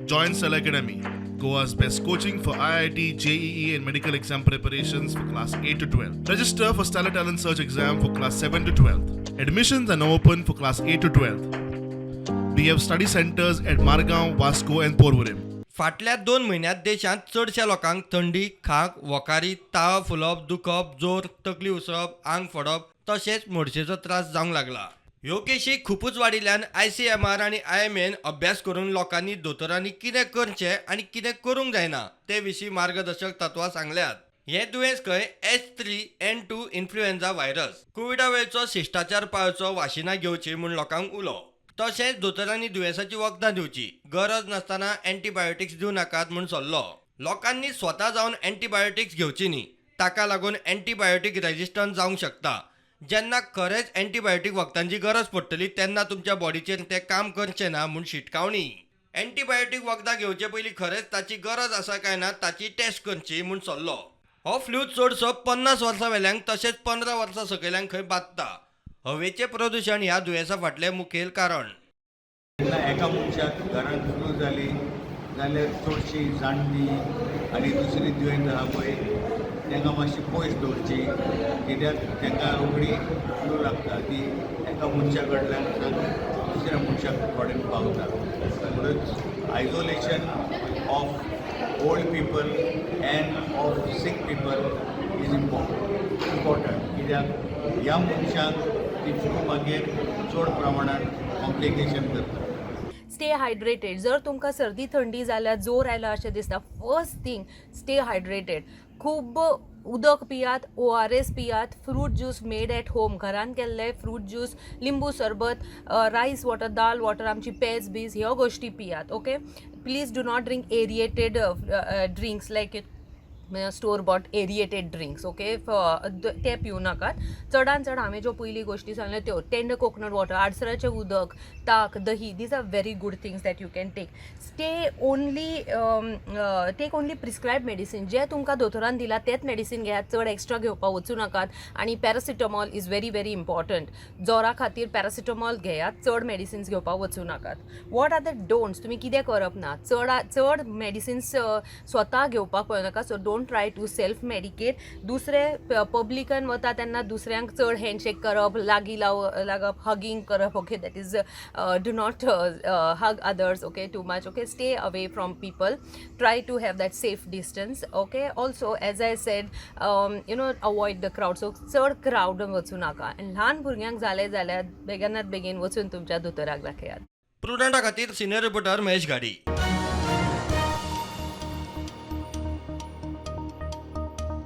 Join Cell Academy, Goa's best coaching for IIT, JEE, and medical exam preparations for class 8 to 12. Register for Stellar Talent Search exam for class 7 to 12. Admissions are now open for class 8 to 12. We have study centers at Margao, Vasco, and Porvorim. फाटल्या 2 म्हयन्यांत देशांत चडशा लोकांक थंडी, खांक, वोकारी, ताळो फुलप, दुखप, जोर, तकली उसळप, आंग फोडप तशेंच मोडशेचो त्रास जावंक लागला. ह्यो केशी खूपच वाडिल्ल्यान ICMR आनी IMAन अभ्यास करून लोकांनी दोतोरांनी कितें करचें आनी कितें करूंक जायना ते विशीं मार्गदर्शक तत्वां सांगल्यात. हें दुयेंस खंय H3N2 इन्फ्लुएन्झा व्हायरस. कोविडा वेळचो शिश्टाचार पाळचो, वाशिनां घेवची म्हूण लोकांक उलो. तशेंच दोतोरांनी दुयेंसाची वखदां दिवची, गरज नासतना एंटीबायोटिक्स दिवं नाकात म्हूण सल्लो. लोकांनी स्वता जावन एंटीबायोटिक्स घेवची न्ही, ताका लागून एंटीबायोटीक रेजिस्टन्स जावंक शकता. जेन्ना खरेंच एंटीबायोटीक वखदांची गरज पडटली तेन्ना तुमच्या बॉडीचेर तें काम करचें ना म्हूण शिटकावणी. एंटीबायोटीक वखदां घेवचे पयलीं खरेंच ताची गरज आसा काय ना ताची टेस्ट करची म्हूण सल्लो. हो फ्लू चडसो 50 वर्सां वेल्यांक तशेंच 15 वर्सां सकयल्यांक खंय बादता. हवेचें प्रदूशण ह्या दुयेंसा फाटलें मुखेल कारण. जेन्ना एका मनशाक घरांत फ्लू जाली जाल्यार चडशीं जाणटी आनी दुसरी दुयेंत आहा पळय तांकां मातशी पयस दवरची, कित्याक तांकां रोखडी फ्लू लागता ती एका मनशा कडल्यान दुसऱ्या मनशाक थोडें पावता. म्हणून isolation of old people end of sick people is important, कित्याक ह्या मनशांक ती फ्लू मागीर चड प्रमाणांत कॉम्प्लिकेशन करता. Stay hydrated. जर तुमकां सर्दी थंडी जाल्यार जोर आयला अशें दिसता, फर्स्ट थिंग स्टे हायड्रेटेड. खूब उदक पियात, ORS पियात, fruit juice made at home, घरान केल्ले फ्रूट ज्यूस, लिंबू सरबत, रायस वॉटर, दाल वॉटर, आमची पेज बीज ह्यो गोश्टी पियात. Okay, please do not drink aerated drinks like store bought aerated drinks. Okay, ते पिवं नाकात. चडान चड हांवें ज्यो पयलीं गोश्टी सांगल्यो त्यो टेंडर कोकोनट वॉटर, आडसराचें उदक, ताक, दही, these are very good things that you can take. Take only prescribe medicine. जे तुमकां दोतोरान दिला तेच मेडिसीन घेयात, चड एक्स्ट्रा घेवपाक वचूं नाकात. आनी paracetamol is very very important. जोरा खातीर पॅरासिटामॉल घेयात, चड मेडिसिन्स घेवपाक वचूं नाकात. What are the don'ts? तुमी कितें करप ना, चड मेडिसिन्स स्वता घेवपाक पळोवनाका. So don't try to self medicate. दुसरे पब्लिकान वता तेन्ना दुसऱ्यांक चड हँडशेक करप, लागीं लागप, हगिंग करप. Okay, that is do not hug others. Okay, too much. Okay, stay away from people, try to have that safe distance. Okay, also as I said, avoid the crowd. So चड crowd वचूं नाका. आनी ल्हान भुरग्यांक जालें जाल्यार बेगीनात बेगीन वचून तुमच्या दोतोराक दाखयात. प्रुडंटा खातीर सिनियर रिपोर्टर महेश गाडी.